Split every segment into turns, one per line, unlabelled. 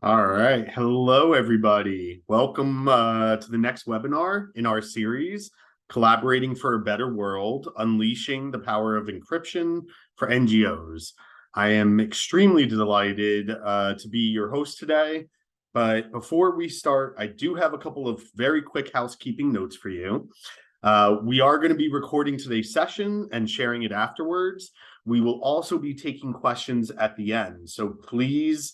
All right. Hello, everybody. Welcome to the next webinar in our series, Collaborating for a Better World, Unleashing the Power of Encryption for NGOs. I am extremely delighted to be your host today. But before we start, I do have a couple of very quick housekeeping notes for you. We are going to be recording today's session and sharing it afterwards. We will also be taking questions at the end. So please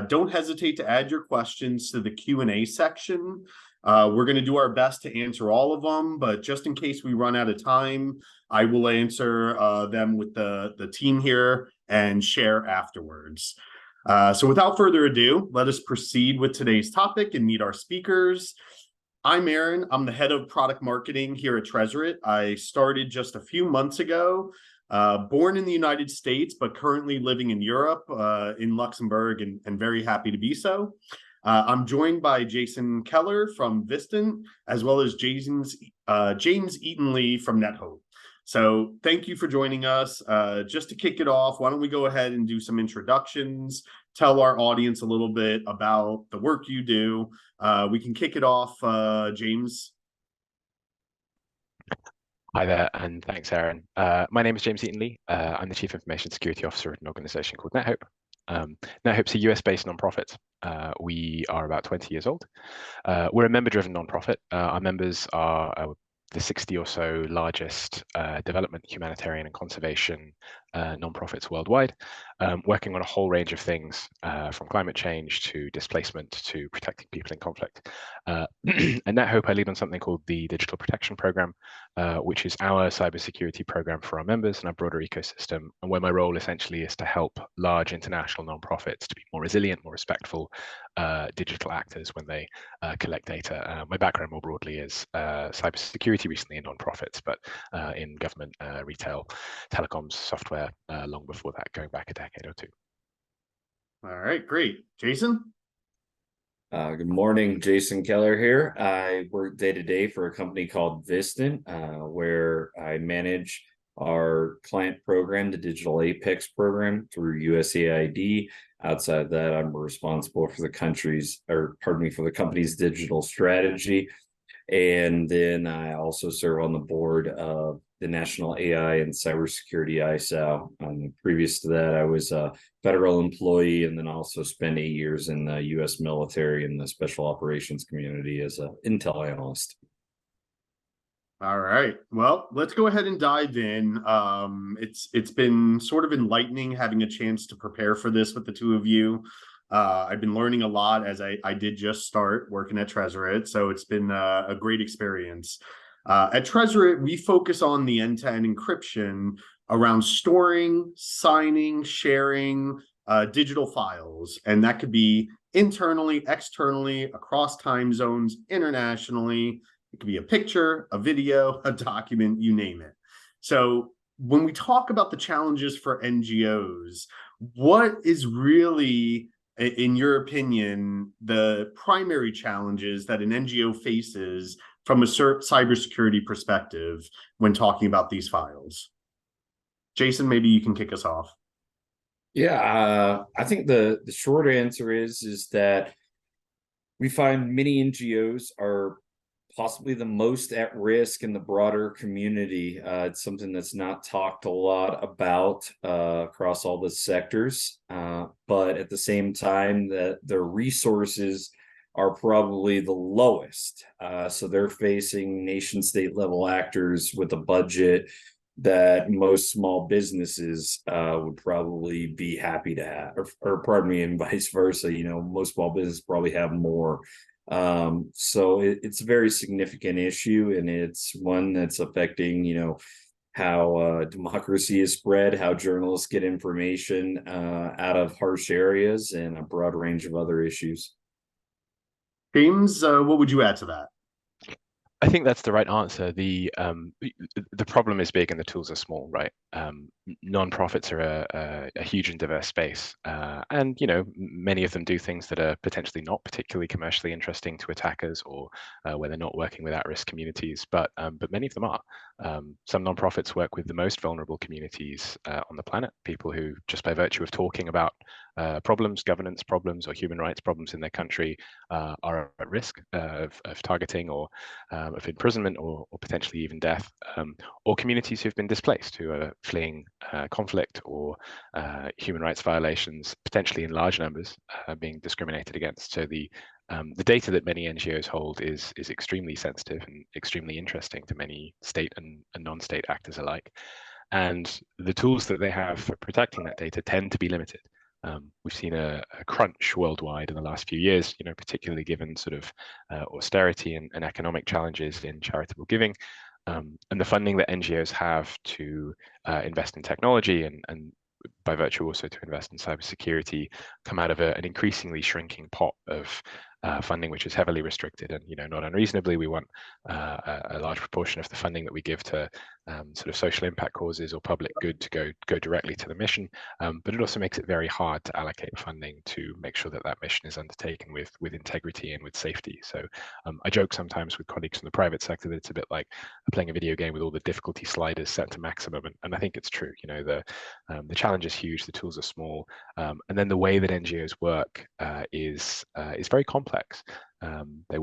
don't hesitate to add your questions to the Q&A section. We're going to do our best to answer all of them, but just in case we run out of time, I will answer them with the team here and share afterwards. So without further ado, let us proceed with today's topic and meet our speakers. I'm Aaron. I'm the head of product marketing here at Tresorit. I started just a few months ago. Born in the United States, but currently living in Europe, in Luxembourg, and very happy to be so. I'm joined by Jason Keller from Vistant, as well as James Eaton-Lee from NetHope. So thank you for joining us. Just to kick it off, why don't we go ahead and do some introductions, tell our audience a little bit about the work you do. We can kick it off, James.
Hi there, and thanks, Aaron. My name is James Eaton-Lee. I'm the Chief Information Security Officer at an organization called NetHope. NetHope's a US-based nonprofit. We are about 20 years old. We're a member-driven nonprofit. Our members are the 60 or so largest development, humanitarian, and conservation nonprofits worldwide, working on a whole range of things, from climate change to displacement to protecting people in conflict. At NetHope, I lead on something called the Digital Protection Program, which is our cybersecurity program for our members and our broader ecosystem, and where my role essentially is to help large international nonprofits to be more resilient, more respectful digital actors when they collect data. My background more broadly is cybersecurity, recently in nonprofits, but in government, retail, telecoms, software, long before that, going back a decade or two.
All right, great. Jason?
Good morning, Jason Keller here. I work day-to-day for a company called Vistant, where I manage our client program, the Digital Apex program through USAID. Outside of that, I'm responsible for the company's digital strategy. And then I also serve on the board of the National AI and Cybersecurity ISAO. Previous to that, I was a federal employee, and then also spent 8 years in the U.S. military in the special operations community as an intel analyst.
All right. Well, let's go ahead and dive in. It's been sort of enlightening having a chance to prepare for this with the two of you. I've been learning a lot as I did just start working at Tresorit, so it's been a great experience. At Tresorit, we focus on the end-to-end encryption around storing, signing, sharing digital files, and that could be internally, externally, across time zones, internationally. It could be a picture, a video, a document, you name it. So when we talk about the challenges for NGOs, what is really, in your opinion, the primary challenges that an NGO faces from a cybersecurity perspective when talking about these files? Jason, maybe you can kick us off.
Yeah, I think the short answer is that we find many NGOs are possibly the most at risk in the broader community. It's something that's not talked a lot about across all the sectors, but at the same time, that their resources are probably the lowest. So they're facing nation-state level actors with a budget that most small businesses would probably be happy to have, or pardon me, and vice versa. Most small businesses probably have more. So it's a very significant issue, and it's one that's affecting, how democracy is spread, how journalists get information out of harsh areas, and a broad range of other issues.
James, what would you add to that?
I think that's the right answer. The problem is big and the tools are small, right? Non-profits are a huge and diverse space, and many of them do things that are potentially not particularly commercially interesting to attackers, or where they're not working with at-risk communities. But many of them are. Some non-profits work with the most vulnerable communities on the planet, people who, just by virtue of talking about problems, governance problems, or human rights problems in their country are at risk of targeting or of imprisonment or potentially even death, or communities who've been displaced, who are fleeing conflict or human rights violations, potentially in large numbers, being discriminated against. So the data that many NGOs hold is extremely sensitive and extremely interesting to many state and non-state actors alike. And the tools that they have for protecting that data tend to be limited. We've seen a crunch worldwide in the last few years, particularly given sort of austerity and economic challenges in charitable giving. And the funding that NGOs have to invest in technology and by virtue also to invest in cybersecurity come out of an increasingly shrinking pot of funding, which is heavily restricted, and not unreasonably, we want a large proportion of the funding that we give to sort of social impact causes or public good to go directly to the mission. But it also makes it very hard to allocate funding to make sure that that mission is undertaken with integrity and with safety. So I joke sometimes with colleagues from the private sector that it's a bit like playing a video game with all the difficulty sliders set to maximum, and I think it's true. The challenge is huge, the tools are small, and then the way that NGOs work is very complex. They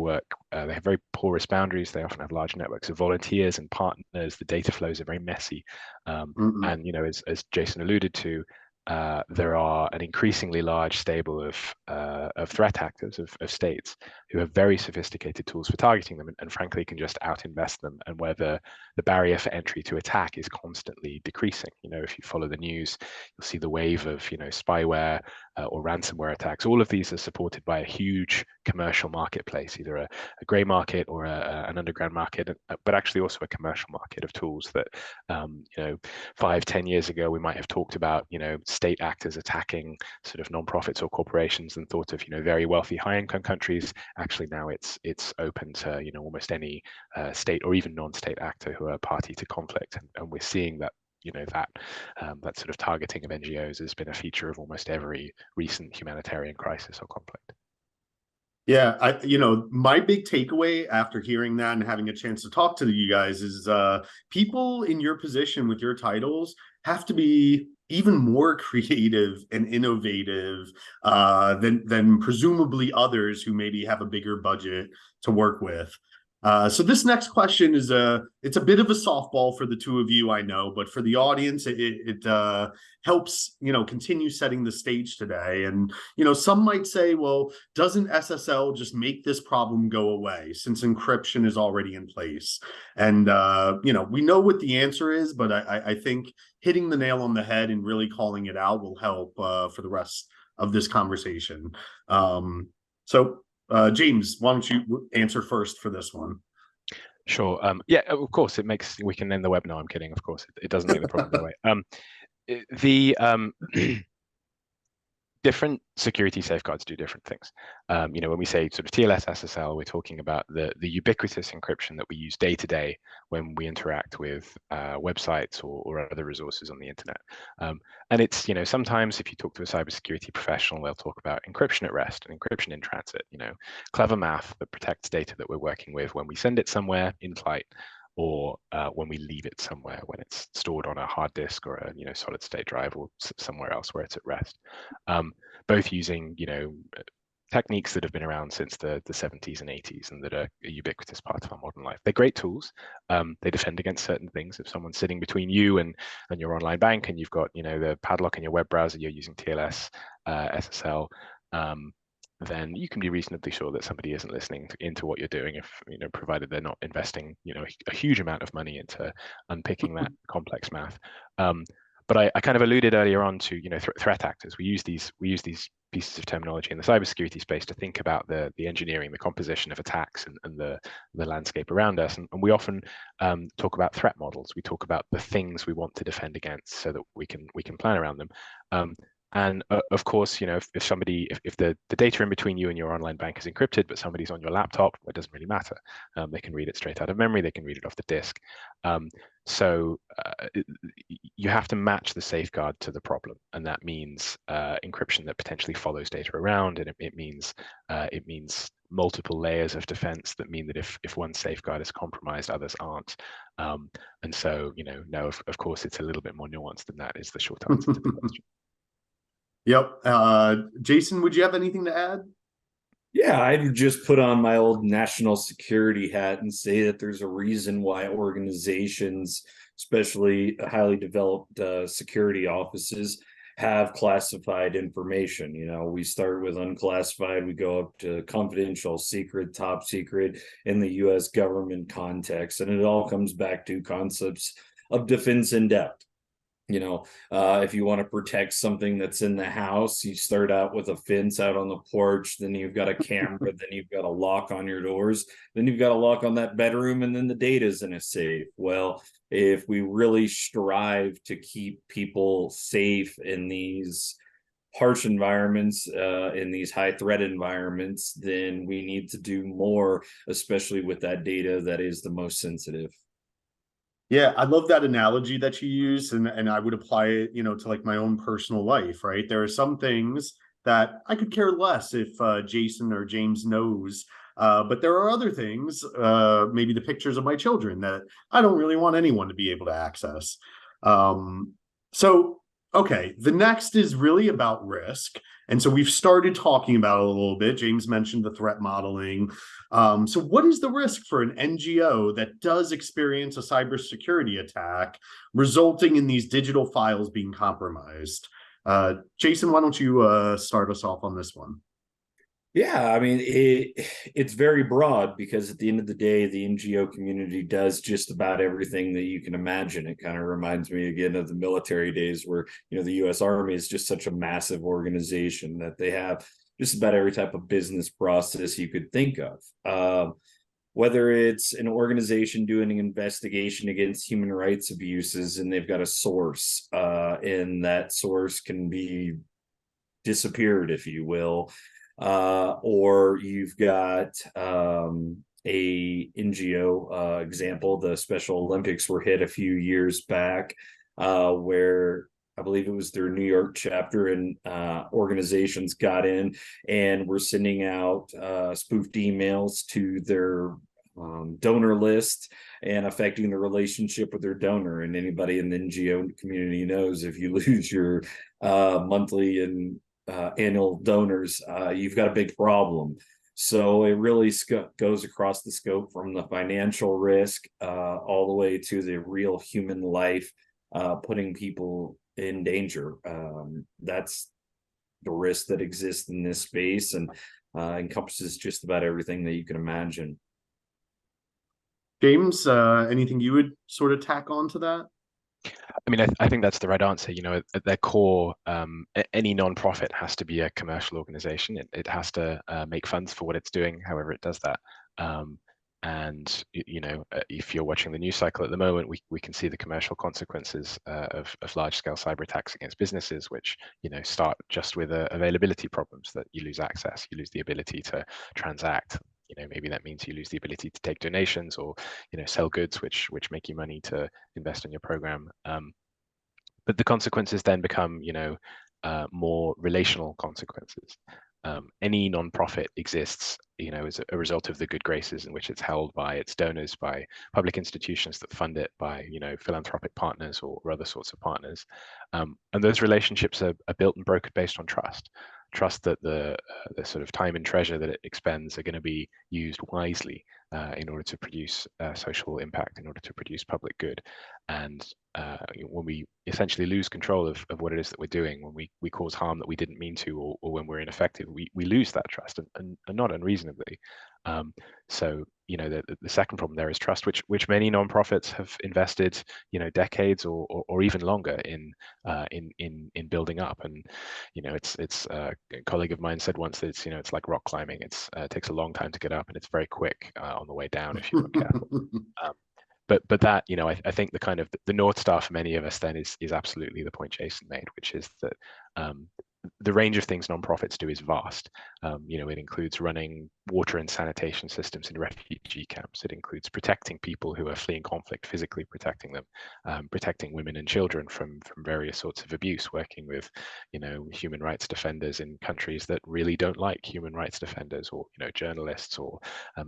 have very porous boundaries. They often have large networks of volunteers and partners. The data flows are very messy, and as Jason alluded to, there are an increasingly large stable of threat actors, of states, who have very sophisticated tools for targeting them, and frankly can just out-invest them, and where the barrier for entry to attack is constantly decreasing. If you follow the news, you'll see the wave of spyware or ransomware attacks. All of these are supported by a huge commercial marketplace, either a grey market or an underground market, but actually also a commercial market of tools that 5-10 years ago we might have talked about state actors attacking sort of non-profits or corporations and thought of very wealthy high-income countries. Actually now it's open to almost any state or even non-state actor who are party to conflict, and we're seeing that that sort of targeting of NGOs has been a feature of almost every recent humanitarian crisis or conflict.
Yeah, my big takeaway after hearing that and having a chance to talk to you guys is people in your position with your titles have to be even more creative and innovative than presumably others who maybe have a bigger budget to work with. So this next question is it's a bit of a softball for the two of you, I know, but for the audience, it helps, continue setting the stage today. And, some might say, well, doesn't SSL just make this problem go away since encryption is already in place? And, we know what the answer is, but I think hitting the nail on the head and really calling it out will help for the rest of this conversation. James, why don't you answer first for this one?
Sure. Yeah, of course, we can end the webinar. I'm kidding. Of course, it doesn't make the problem go away. Different security safeguards do different things. When we say sort of TLS SSL, we're talking about the ubiquitous encryption that we use day to day when we interact with websites or other resources on the internet. And it's, sometimes if you talk to a cybersecurity professional, they'll talk about encryption at rest and encryption in transit, clever math that protects data that we're working with when we send it somewhere in flight, or when we leave it somewhere, when it's stored on a hard disk or a solid state drive or somewhere else where it's at rest. Both using techniques that have been around since the 70s and 80s and that are a ubiquitous part of our modern life. They're great tools. They defend against certain things. If someone's sitting between you and your online bank and you've got the padlock in your web browser, you're using TLS SSL, then you can be reasonably sure that somebody isn't listening into what you're doing, if provided they're not investing a huge amount of money into unpicking that complex math. But I kind of alluded earlier on to threat actors. We use these pieces of terminology in the cybersecurity space to think about the engineering, the composition of attacks, and the landscape around us. And we often talk about threat models. We talk about the things we want to defend against, so that we can plan around them. And of course, if the data in between you and your online bank is encrypted, but somebody's on your laptop, it doesn't really matter. They can read it straight out of memory. They can read it off the disk. So you have to match the safeguard to the problem, and that means encryption that potentially follows data around, and it means multiple layers of defense that mean that if one safeguard is compromised, others aren't. And so, no, of course, it's a little bit more nuanced than that is the short answer to the question.
Yep. Jason, would you have anything to add?
Yeah, I'd just put on my old national security hat and say that there's a reason why organizations, especially highly developed security offices, have classified information. You know, we start with unclassified, we go up to confidential, secret, top secret in the US government context. And it all comes back to concepts of defense in depth. You know, if you want to protect something that's in the house, you start out with a fence out on the porch, then you've got a camera, then you've got a lock on your doors, then you've got a lock on that bedroom, and then the data's in a safe. Well, if we really strive to keep people safe in these harsh environments, in these high threat environments, then we need to do more, especially with that data that is the most sensitive.
Yeah, I love that analogy that you use, and I would apply it, to like my own personal life, right? There are some things that I could care less if Jason or James knows, but there are other things, maybe the pictures of my children, that I don't really want anyone to be able to access. So, okay, the next is really about risk. And so we've started talking about it a little bit. James mentioned the threat modeling. So what is the risk for an NGO that does experience a cybersecurity attack resulting in these digital files being compromised? Jason, why don't you start us off on this one?
Yeah, I mean it's very broad because at the end of the day, the NGO community does just about everything that you can imagine. It kind of reminds me again of the military days where, the US Army is just such a massive organization that they have just about every type of business process you could think of. Whether it's an organization doing an investigation against human rights abuses and they've got a source, and that source can be disappeared, if you will, or you've got a NGO example. The Special Olympics were hit a few years back, where I believe it was their New York chapter, and organizations got in and were sending out spoofed emails to their donor list and affecting the relationship with their donor. And anybody in the NGO community knows if you lose your monthly and annual donors, you've got a big problem. So it really goes across the scope from the financial risk all the way to the real human life, putting people in danger. That's the risk that exists in this space, and encompasses just about everything that you can imagine.
James, anything you would sort of tack on to that?
I mean, I think that's the right answer. At their core, any nonprofit has to be a commercial organization. It has to make funds for what it's doing, however it does that. And if you're watching the news cycle at the moment, we can see the commercial consequences of large-scale cyber attacks against businesses, which start just with availability problems, that you lose access, you lose the ability to transact. Maybe that means you lose the ability to take donations, or sell goods which make you money to invest in your program. But the consequences then become more relational consequences. Any nonprofit exists as a result of the good graces in which it's held by its donors, by public institutions that fund it, by philanthropic partners or other sorts of partners, and those relationships are built and brokered based on trust that the sort of time and treasure that it expends are going to be used wisely in order to produce social impact, in order to produce public good. And when we essentially lose control of what it is that we're doing, when we cause harm that we didn't mean to, or when we're ineffective, we lose that trust, and not unreasonably. So the second problem there is trust, which many nonprofits have invested decades or even longer in building up. And it's a colleague of mine said once that it's like rock climbing. It takes a long time to get up, and it's very quick on the way down if you're not careful. But that I think the kind of the North Star for many of us then is absolutely the point Jason made, which is that the range of things nonprofits do is vast. It includes running water and sanitation systems in refugee camps. It includes protecting people who are fleeing conflict, physically protecting them, protecting women and children from various sorts of abuse, working with human rights defenders in countries that really don't like human rights defenders, or journalists or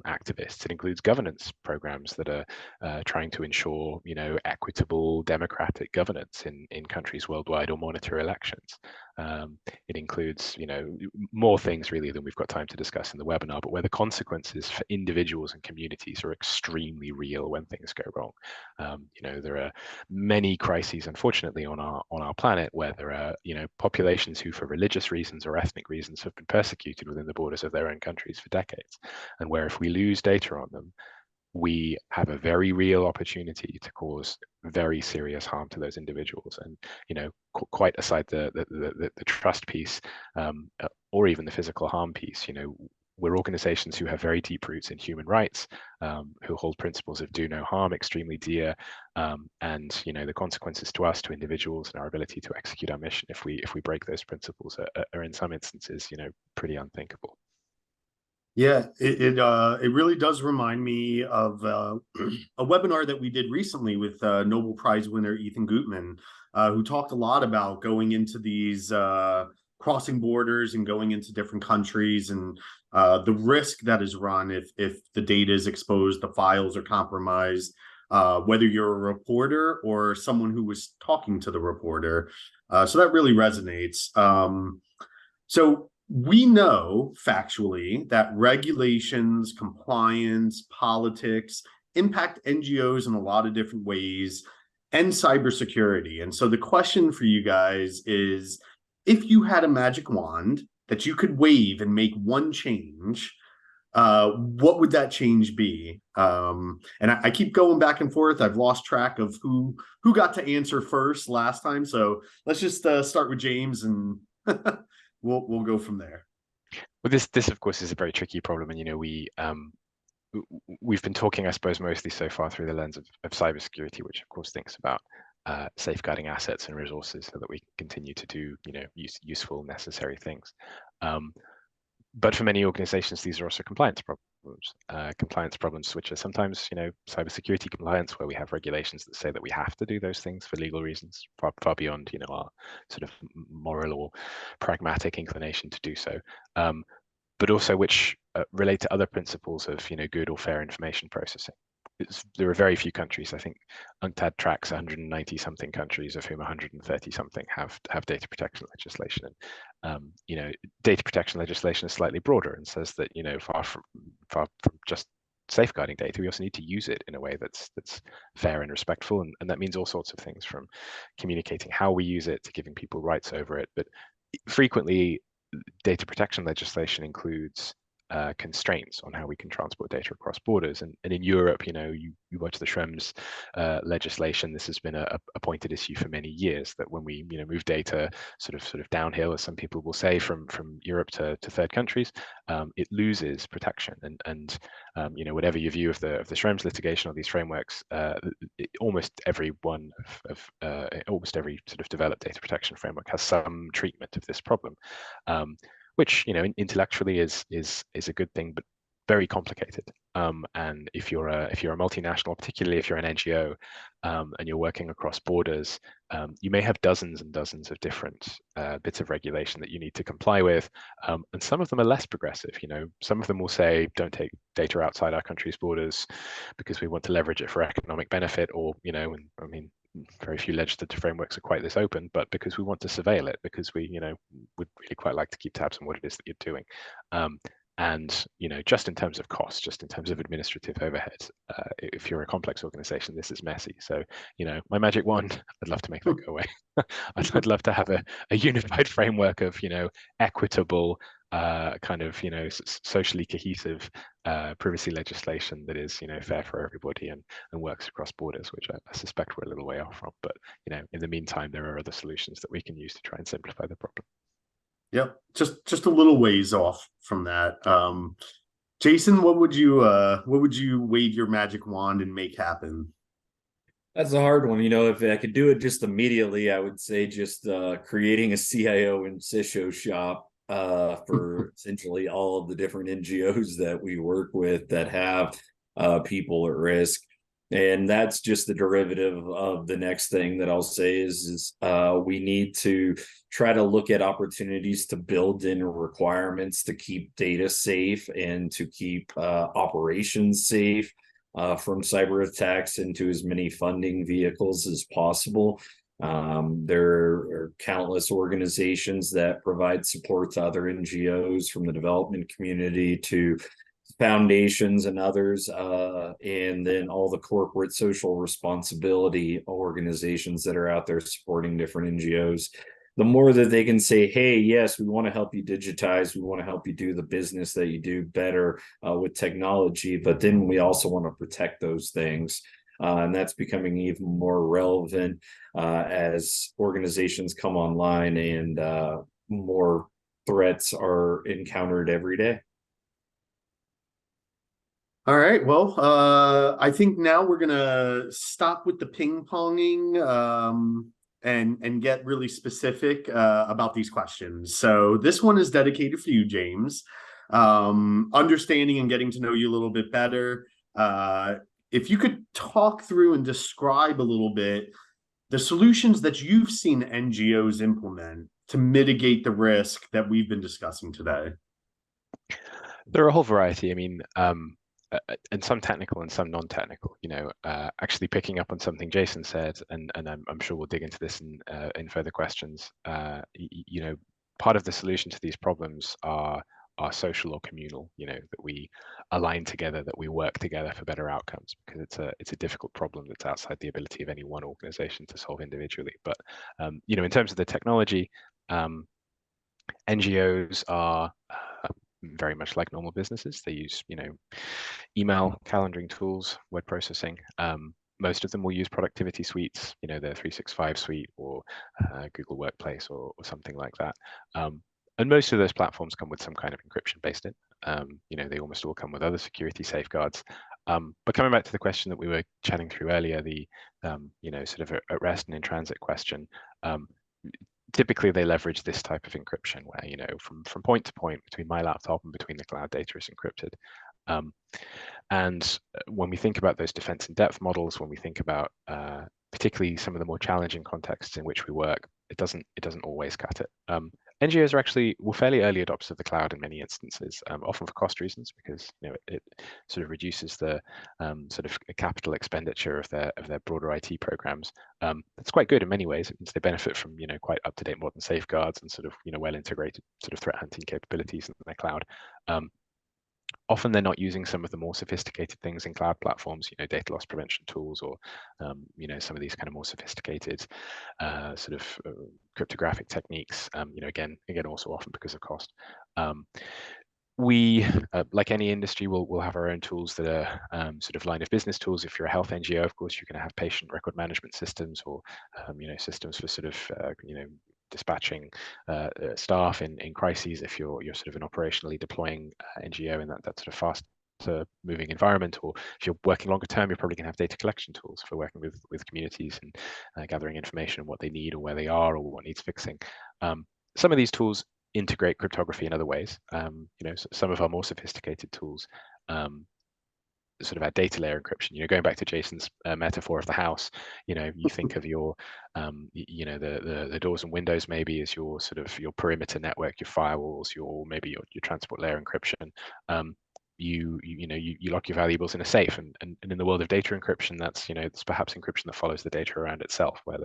activists. It includes governance programs that are trying to ensure equitable democratic governance in countries worldwide, or monitor elections. It includes, more things really than we've got time to discuss in the webinar, but where the consequences for individuals and communities are extremely real when things go wrong. There are many crises, unfortunately, on our planet where there are, populations who, for religious reasons or ethnic reasons, have been persecuted within the borders of their own countries for decades, and where if we lose data on them, we have a very real opportunity to cause very serious harm to those individuals. And quite aside the trust piece, or even the physical harm piece, we're organizations who have very deep roots in human rights, who hold principles of do no harm extremely dear, and the consequences to us, to individuals, and our ability to execute our mission if we break those principles are in some instances pretty unthinkable.
Yeah, it really does remind me of a webinar that we did recently with Nobel Prize winner Ethan Gutmann, who talked a lot about going into these crossing borders and going into different countries, and the risk that is run if the data is exposed, the files are compromised, whether you're a reporter or someone who was talking to the reporter. So that really resonates. So we know factually that regulations, compliance, politics impact NGOs in a lot of different ways, and cybersecurity. And so the question for you guys is, if you had a magic wand that you could wave and make one change, what would that change be? And I keep going back and forth. I've lost track of who got to answer first last time. So let's just start with James, and we'll go from there.
Well, this of course is a very tricky problem, and we've been talking, I suppose, mostly so far through the lens of cybersecurity, which of course thinks about safeguarding assets and resources so that we can continue to do useful, necessary things. But for many organizations, these are also compliance problems, which are sometimes, cybersecurity compliance, where we have regulations that say that we have to do those things for legal reasons, far beyond, our sort of moral or pragmatic inclination to do so. But also which relate to other principles of, good or fair information processing. There are very few countries. I think UNCTAD tracks 190 something countries, of whom 130 something have data protection legislation. And data protection legislation is slightly broader and says that far from just safeguarding data, we also need to use it in a way that's fair and respectful, and that means all sorts of things, from communicating how we use it to giving people rights over it. But frequently, data protection legislation includes constraints on how we can transport data across borders. And in Europe, you watch the Schrems legislation. This has been a pointed issue for many years, that when we move data sort of downhill, as some people will say, from Europe to third countries, it loses protection. And whatever your view of the Schrems litigation or these frameworks, almost every one of almost every sort of developed data protection framework has some treatment of this problem. Which intellectually is a good thing, but very complicated. And if you're a multinational, particularly if you're an NGO, and you're working across borders, you may have dozens and dozens of different bits of regulation that you need to comply with, and some of them are less progressive. Some of them will say, don't take data outside our country's borders because we want to leverage it for economic benefit, or very few legislative frameworks are quite this open, but because we want to surveil it, because we would really quite like to keep tabs on what it is that you're doing. And just in terms of cost, just in terms of administrative overhead, if you're a complex organization, this is messy. So my magic wand, I'd love to make that go away. I'd love to have a unified framework of equitable, kind of socially cohesive privacy legislation that is fair for everybody and works across borders, which I suspect we're a little way off from. But in the meantime, there are other solutions that we can use to try and simplify the problem.
Yep, just a little ways off from that. Jason, what would you wave your magic wand and make happen?
That's a hard one. If I could do it just immediately, I would say just creating a CIO and CISO shop for essentially all of the different NGOs that we work with that have people at risk. And that's just the derivative of the next thing that I'll say is we need to try to look at opportunities to build in requirements to keep data safe and to keep operations safe from cyber attacks into as many funding vehicles as possible. There are countless organizations that provide support to other NGOs, from the development community to foundations and others, and then all the corporate social responsibility organizations that are out there supporting different NGOs. The more that they can say, hey, yes, we want to help you digitize, we want to help you do the business that you do better with technology, but then we also want to protect those things. And that's becoming even more relevant as organizations come online and more threats are encountered every day.
All right. Well, I think now we're gonna stop with the ping-ponging and get really specific about these questions. So this one is dedicated for you, James. Understanding and getting to know you a little bit better. If you could talk through and describe a little bit the solutions that you've seen NGOs implement to mitigate the risk that we've been discussing today.
There are a whole variety. I mean, and some technical and some non-technical. Actually picking up on something Jason said, and I'm sure we'll dig into this in further questions. Part of the solution to these problems are social or communal. That we align together, that we work together for better outcomes, because it's a difficult problem that's outside the ability of any one organization to solve individually. But in terms of the technology, NGOs are very much like normal businesses. They use, email, calendaring tools, word processing. Most of them will use productivity suites, the 365 suite or Google Workplace or something like that. And most of those platforms come with some kind of encryption based in. They almost all come with other security safeguards. But coming back to the question that we were chatting through earlier, the sort of at rest and in transit question, typically they leverage this type of encryption where, from point to point between my laptop and between the cloud, data is encrypted. And when we think about those defense in depth models, when we think about particularly some of the more challenging contexts in which we work, it doesn't always cut it. NGOs were fairly early adopters of the cloud in many instances, often for cost reasons, because it sort of reduces the sort of capital expenditure of their broader IT programs. It's quite good in many ways. It means they benefit from quite up-to-date modern safeguards and sort of well integrated sort of threat hunting capabilities in their cloud. Often they're not using some of the more sophisticated things in cloud platforms, data loss prevention tools, or some of these kind of more sophisticated sort of cryptographic techniques. Again, also often because of cost. We, like any industry, will have our own tools that are sort of line of business tools. If you're a health NGO, of course, you're going to have patient record management systems, or systems for sort of dispatching staff in crises. If you're sort of an operationally deploying NGO in that sort of fast moving environment, or if you're working longer term, you're probably going to have data collection tools for working with communities and gathering information on what they need or where they are or what needs fixing. Some of these tools integrate cryptography in other ways. Some of our more sophisticated tools sort of our data layer encryption. Going back to Jason's metaphor of the house, you think of your the doors and windows maybe as your sort of your perimeter network, your firewalls, your transport layer encryption. You lock your valuables in a safe, and in the world of data encryption, that's it's perhaps encryption that follows the data around itself, where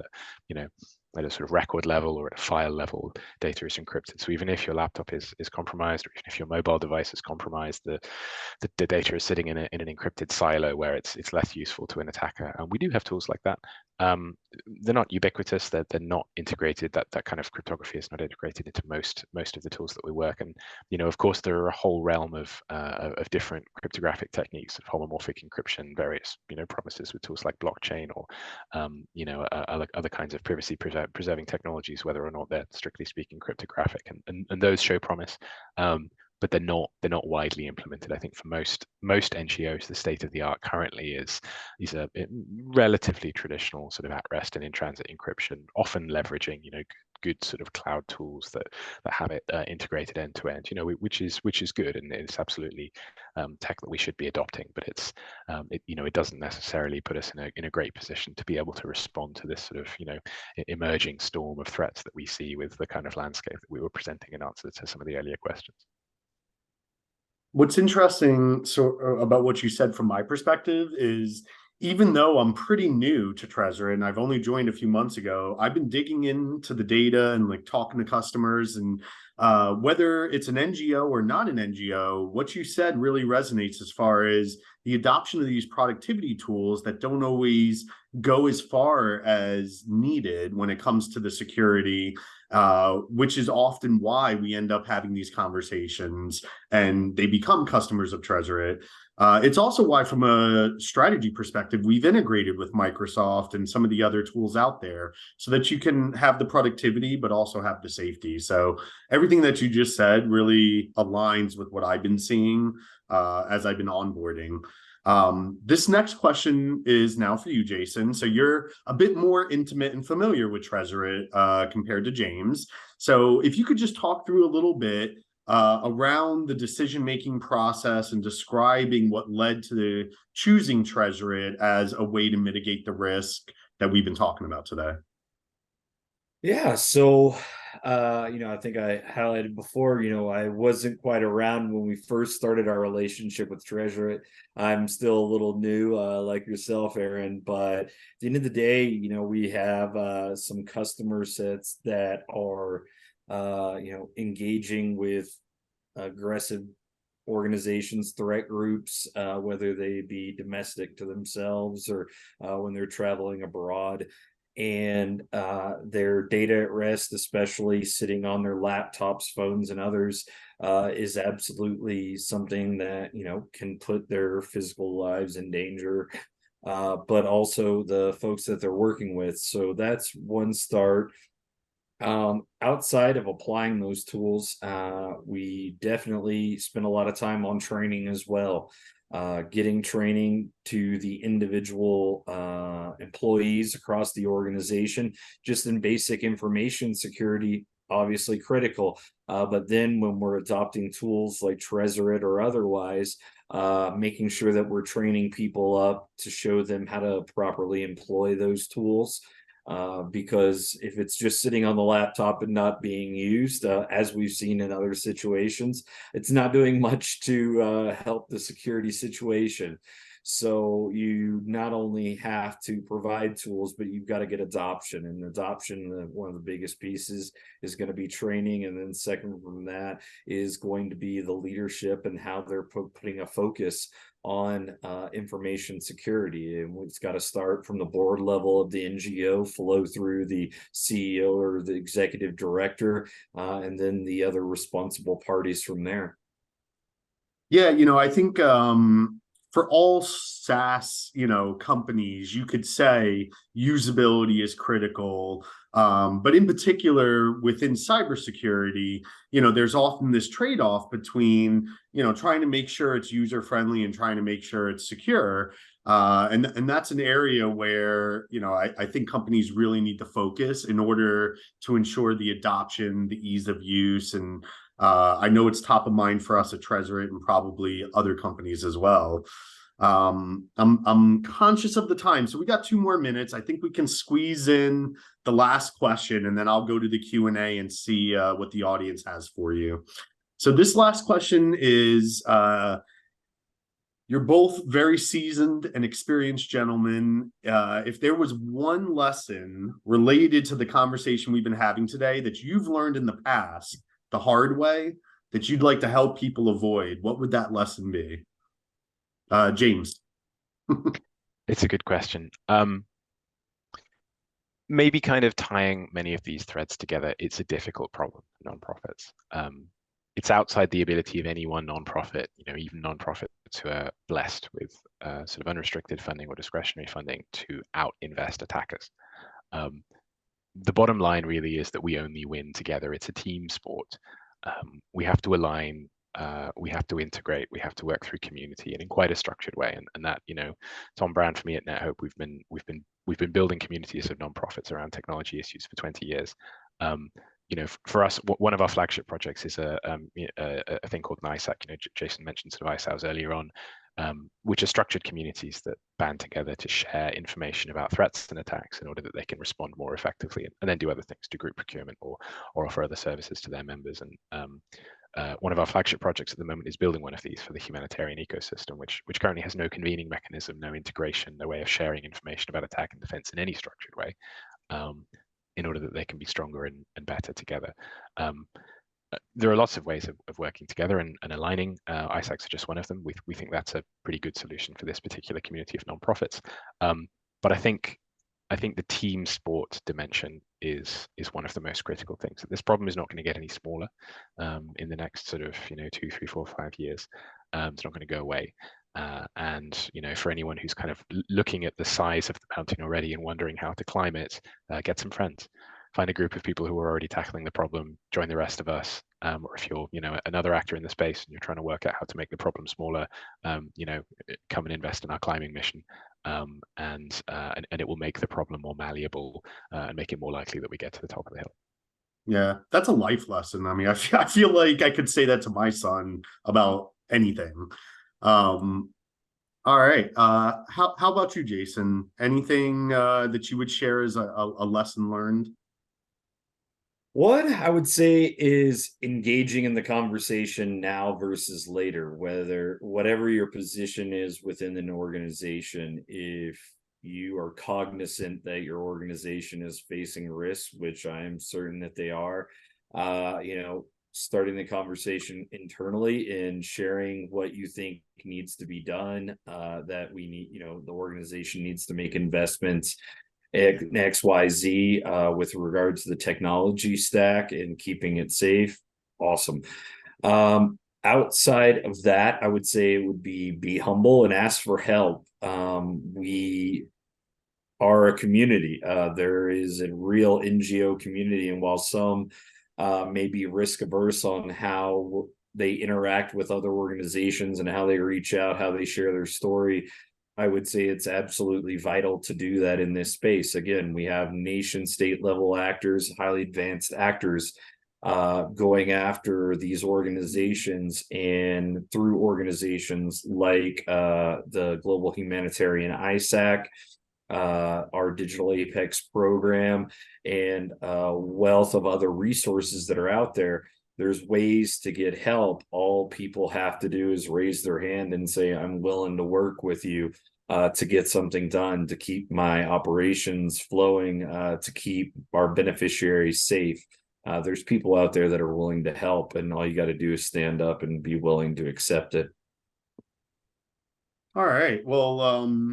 at a sort of record level or at a file level, data is encrypted. So even if your laptop is compromised, or even if your mobile device is compromised, the data is sitting in an encrypted silo where it's less useful to an attacker. And we do have tools like that. They're not ubiquitous. They're not integrated. That kind of cryptography is not integrated into most of the tools that we work. And of course, there are a whole realm of different cryptographic techniques of homomorphic encryption, various promises with tools like blockchain, or other kinds of privacy preserving technologies, whether or not they're strictly speaking cryptographic, and those show promise. But they're not widely implemented. I think for most NGOs, the state of the art currently is these are relatively traditional sort of at rest and in transit encryption, often leveraging good sort of cloud tools that have it integrated end to end. Which is good, and it's absolutely tech that we should be adopting. But it doesn't necessarily put us in a great position to be able to respond to this sort of emerging storm of threats that we see with the kind of landscape that we were presenting in answer to some of the earlier questions.
What's interesting about what you said from my perspective is even though I'm pretty new to Tresorit and I've only joined a few months ago, I've been digging into the data and like talking to customers, and whether it's an NGO or not an NGO, what you said really resonates as far as the adoption of these productivity tools that don't always go as far as needed when it comes to the security, which is often why we end up having these conversations and they become customers of Tresorit. It's also why, from a strategy perspective, we've integrated with Microsoft and some of the other tools out there so that you can have the productivity, but also have the safety. So everything that you just said really aligns with what I've been seeing as I've been onboarding. This next question is now for you, Jason. So you're a bit more intimate and familiar with Tresorit compared to James. So if you could just talk through a little bit around the decision-making process and describing what led to choosing Tresorit as a way to mitigate the risk that we've been talking about today.
Yeah, so I think I highlighted before, I wasn't quite around when we first started our relationship with Tresorit. I'm still a little new, like yourself, Aaron, but at the end of the day, we have some customer sets that are engaging with aggressive organizations, threat groups, whether they be domestic to themselves or when they're traveling abroad. And their data at rest, especially sitting on their laptops, phones, and others, is absolutely something that can put their physical lives in danger, but also the folks that they're working with. So that's one start. Outside of applying those tools, we definitely spend a lot of time on training as well. Getting training to the individual employees across the organization, just in basic information security, obviously critical. But then when we're adopting tools like Tresorit or otherwise, making sure that we're training people up to show them how to properly employ those tools. Because if it's just sitting on the laptop and not being used, as we've seen in other situations, it's not doing much to help the security situation. So you not only have to provide tools, but you've got to get adoption. And adoption, one of the biggest pieces is going to be training. And then second from that is going to be the leadership and how they're putting a focus on information security. And it's got to start from the board level of the NGO, flow through the CEO or the executive director, and then the other responsible parties from there.
Yeah, I think for all SaaS, companies, you could say usability is critical. But in particular, within cybersecurity, there's often this trade-off between, trying to make sure it's user-friendly and trying to make sure it's secure. And that's an area where, I think companies really need to focus in order to ensure the adoption, the ease of use. And I know it's top of mind for us at Tresorit and probably other companies as well. I'm conscious of the time, so we got 2 more minutes. I think we can squeeze in the last question, and then I'll go to the Q&A and see what the audience has for you. So this last question is, you're both very seasoned and experienced gentlemen. If there was one lesson related to the conversation we've been having today that you've learned in the past the hard way that you'd like to help people avoid, what would that lesson be? James.
It's a good question. Maybe kind of tying many of these threads together, it's a difficult problem for nonprofits. It's outside the ability of any one nonprofit, even nonprofits who are blessed with sort of unrestricted funding or discretionary funding to out-invest attackers. The bottom line really is that we only win together. It's a team sport. We have to align, we have to integrate, we have to work through community and in quite a structured way. And that, it's on brand for me at NetHope. We've been building communities of nonprofits around technology issues for 20 years. For us, one of our flagship projects is a thing called NISAC. Jason mentioned sort of ISAOs earlier on, which are structured communities that band together to share information about threats and attacks in order that they can respond more effectively and then do other things, do group procurement or offer other services to their members. And one of our flagship projects at the moment is building one of these for the humanitarian ecosystem, which currently has no convening mechanism, no integration, no way of sharing information about attack and defense in any structured way, in order that they can be stronger and better together. There are lots of ways of working together and aligning. ISACs are just one of them. We think that's a pretty good solution for this particular community of nonprofits. But I think the team sport dimension is one of the most critical things. This problem is not going to get any smaller in the next sort of 2, 3, 4, 5 years. It's not going to go away. And for anyone who's kind of looking at the size of the mountain already and wondering how to climb it, get some friends. Find a group of people who are already tackling the problem, join the rest of us. Or if you're another actor in the space and you're trying to work out how to make the problem smaller, come and invest in our climbing mission. And it will make the problem more malleable and make it more likely that we get to the top of the hill.
Yeah, that's a life lesson. I mean, I feel like I could say that to my son about anything. All right. How about you, Jason? Anything that you would share as a lesson learned?
What I would say is engaging in the conversation now versus later, whatever your position is within an organization, if you are cognizant that your organization is facing risks, which I am certain that they are, starting the conversation internally and sharing what you think needs to be done, that we need, the organization needs to make investments XYZ with regard to the technology stack and keeping it safe. Awesome. Outside of that, I would say it would be humble and ask for help. We are a community. There is a real NGO community, and while some may be risk averse on how they interact with other organizations and how they reach out, how they share their story, I would say it's absolutely vital to do that in this space. Again, we have nation state level actors, highly advanced actors going after these organizations, and through organizations like the Global Humanitarian ISAC, our Digital Apex program, and a wealth of other resources that are out there. There's ways to get help. All people have to do is raise their hand and say, I'm willing to work with you to get something done, to keep my operations flowing, to keep our beneficiaries safe. There's people out there that are willing to help, and all you got to do is stand up and be willing to accept it.
All right. Well,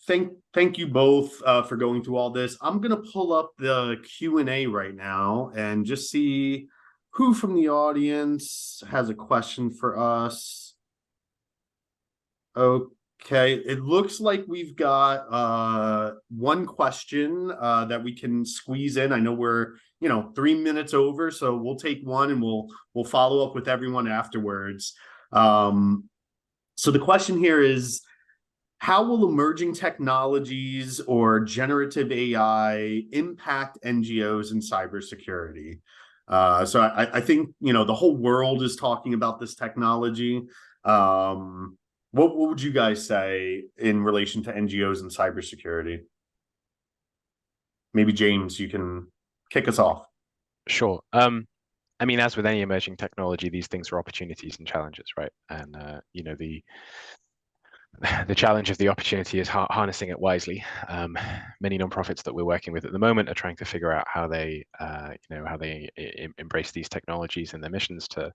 thank you both for going through all this. I'm going to pull up the Q&A right now and just see who from the audience has a question for us. Okay, it looks like we've got one question that we can squeeze in. I know we're 3 minutes over, so we'll take one and we'll follow up with everyone afterwards. So the question here is, how will emerging technologies or generative AI impact NGOs in cybersecurity? So I think, the whole world is talking about this technology. What would you guys say in relation to NGOs and cybersecurity? Maybe James, you can kick us off.
Sure. I mean, as with any emerging technology, these things are opportunities and challenges, right? And the challenge of the opportunity is harnessing it wisely. Many nonprofits that we're working with at the moment are trying to figure out how they embrace these technologies in their missions to,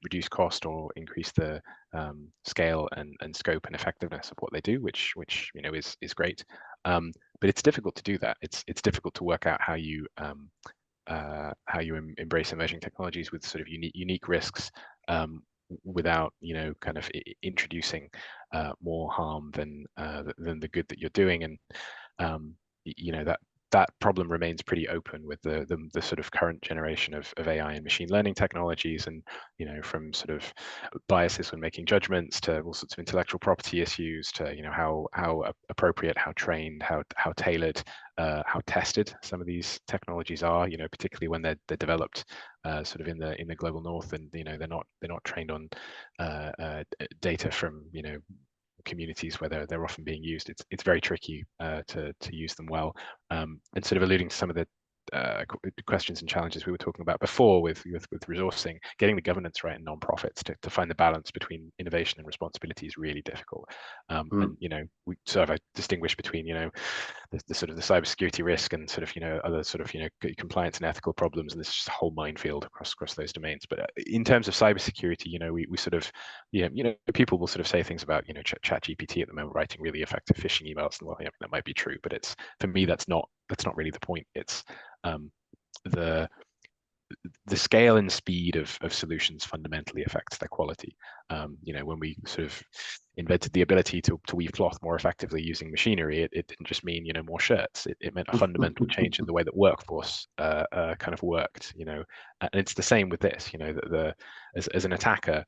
reduce cost or increase the scale and scope and effectiveness of what they do, which is great. But it's difficult to do that. It's difficult to work out how you embrace emerging technologies with sort of unique risks, without kind of introducing more harm than the good that you're doing. And that problem remains pretty open with the sort of current generation of AI and machine learning technologies, and from sort of biases when making judgments to all sorts of intellectual property issues to how appropriate, how trained, how tailored, how tested some of these technologies are, particularly when they're developed sort of in the global north, and they're not trained on data from communities where they're often being used. It's very tricky to use them well. And sort of alluding to some of the questions and challenges we were talking about before with resourcing. Getting the governance right in nonprofits to find the balance between innovation and responsibility is really difficult. And we sort of distinguish between the sort of the cybersecurity risk and sort of other sort of compliance and ethical problems, and this is just a whole minefield across those domains. But in terms of cybersecurity, we sort of people will sort of say things about chat GPT at the moment writing really effective phishing emails, and well, that might be true, but it's, for me, that's not really the point. It's the scale and speed of solutions fundamentally affects their quality. When we sort of invented the ability to weave cloth more effectively using machinery, it didn't just mean more shirts. It meant a fundamental change in the way that workforce kind of worked. And it's the same with this. As an attacker,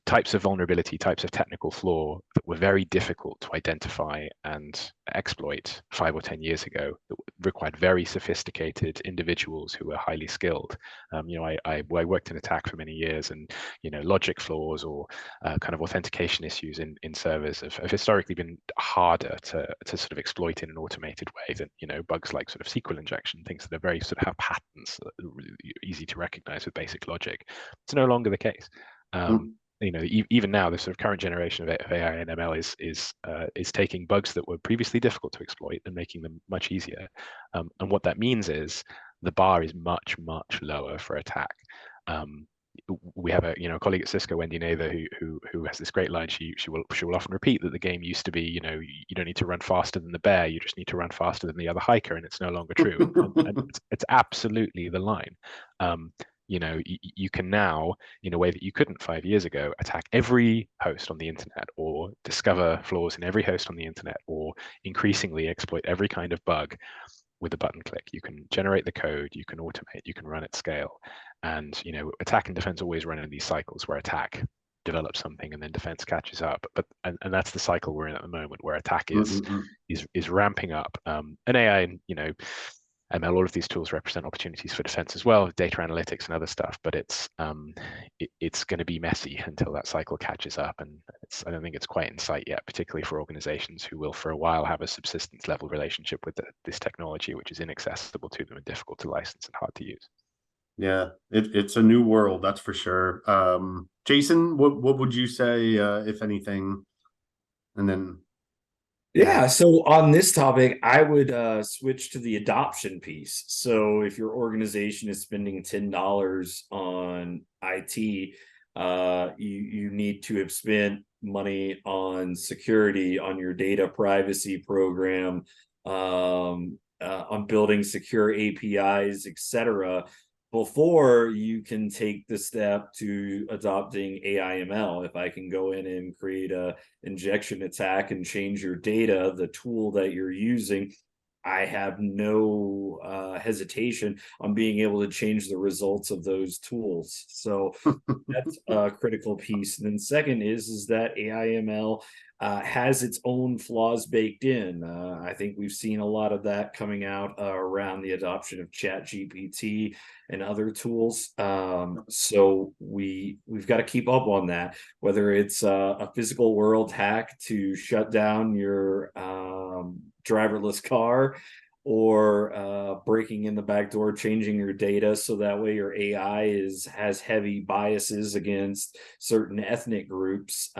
types of vulnerability, types of technical flaw that were very difficult to identify and exploit 5 or 10 years ago, that required very sophisticated individuals who were highly skilled. I worked in attack for many years, and logic flaws or kind of authentication issues in servers have historically been harder to sort of exploit in an automated way than bugs like sort of SQL injection, things that are very sort of have patterns that are really easy to recognize with basic logic. It's no longer the case. Even now, the sort of current generation of AI and ML is taking bugs that were previously difficult to exploit and making them much easier. And what that means is the bar is much, much lower for attack. We have a colleague at Cisco, Wendy Nather, who has this great line. She will often repeat that the game used to be, you don't need to run faster than the bear, you just need to run faster than the other hiker, and it's no longer true. and it's absolutely the line. You can now, in a way that you couldn't 5 years ago, attack every host on the internet, or discover flaws in every host on the internet, or increasingly exploit every kind of bug with a button click. You can generate the code, you can automate, you can run at scale. And attack and defense always run in these cycles where attack develops something and then defense catches up. And that's the cycle we're in at the moment, where attack is ramping up. And AI and ML, all of these tools represent opportunities for defense as well, data analytics and other stuff. But it's going to be messy until that cycle catches up, and I don't think it's quite in sight yet, particularly for organizations who will for a while have a subsistence level relationship with this technology, which is inaccessible to them and difficult to license and hard to use.
Yeah, it's a new world, that's for sure. Jason, what would you say, if anything? And then
yeah, so on this topic, I would switch to the adoption piece. So if your organization is spending $10 on IT, you need to have spent money on security, on your data privacy program, on building secure APIs, etc., before you can take the step to adopting AI/ML. If I can go in and create a injection attack and change your data, the tool that you're using, I have no hesitation on being able to change the results of those tools. So that's a critical piece. And then second is that AI/ML has its own flaws baked in. I think we've seen a lot of that coming out around the adoption of ChatGPT and other tools. So we've got to keep up on that, whether it's a physical world hack to shut down your driverless car, or breaking in the back door, changing your data so that way your AI has heavy biases against certain ethnic groups.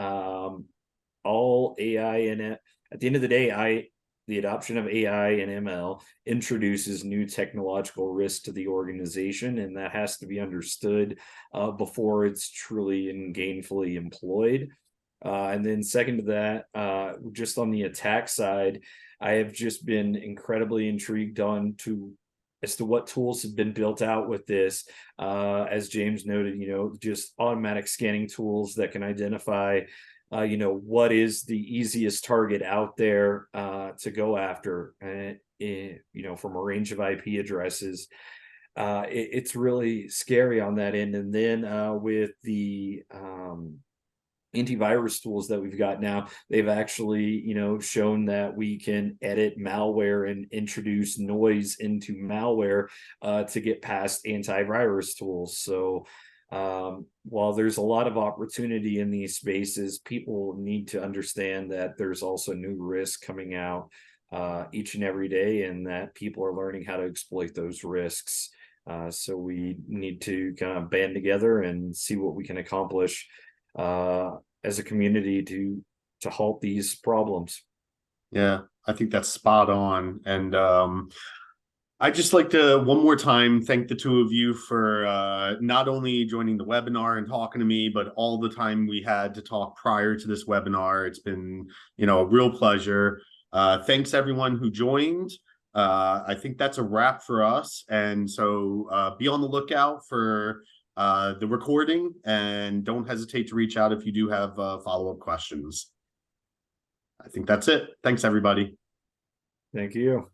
All AI and at the end of the day, the adoption of AI and ML introduces new technological risk to the organization, and that has to be understood before it's truly and gainfully employed. And then second to that, just on the attack side, I have just been incredibly intrigued as to what tools have been built out with this. As James noted, just automatic scanning tools that can identify what is the easiest target out there to go after, from a range of IP addresses. It's really scary on that end. And then with the antivirus tools that we've got now, they've actually shown that we can edit malware and introduce noise into malware to get past antivirus tools. So while there's a lot of opportunity in these spaces, people need to understand that there's also new risk coming out each and every day, and that people are learning how to exploit those risks. So we need to kind of band together and see what we can accomplish as a community to halt these problems.
Yeah, I think that's spot on. And I'd just like to one more time thank the two of you for not only joining the webinar and talking to me, but all the time we had to talk prior to this webinar. It's been, a real pleasure. Thanks everyone who joined. I think that's a wrap for us. And so be on the lookout for the recording, and don't hesitate to reach out if you do have follow-up questions. I think that's it. Thanks, everybody.
Thank you.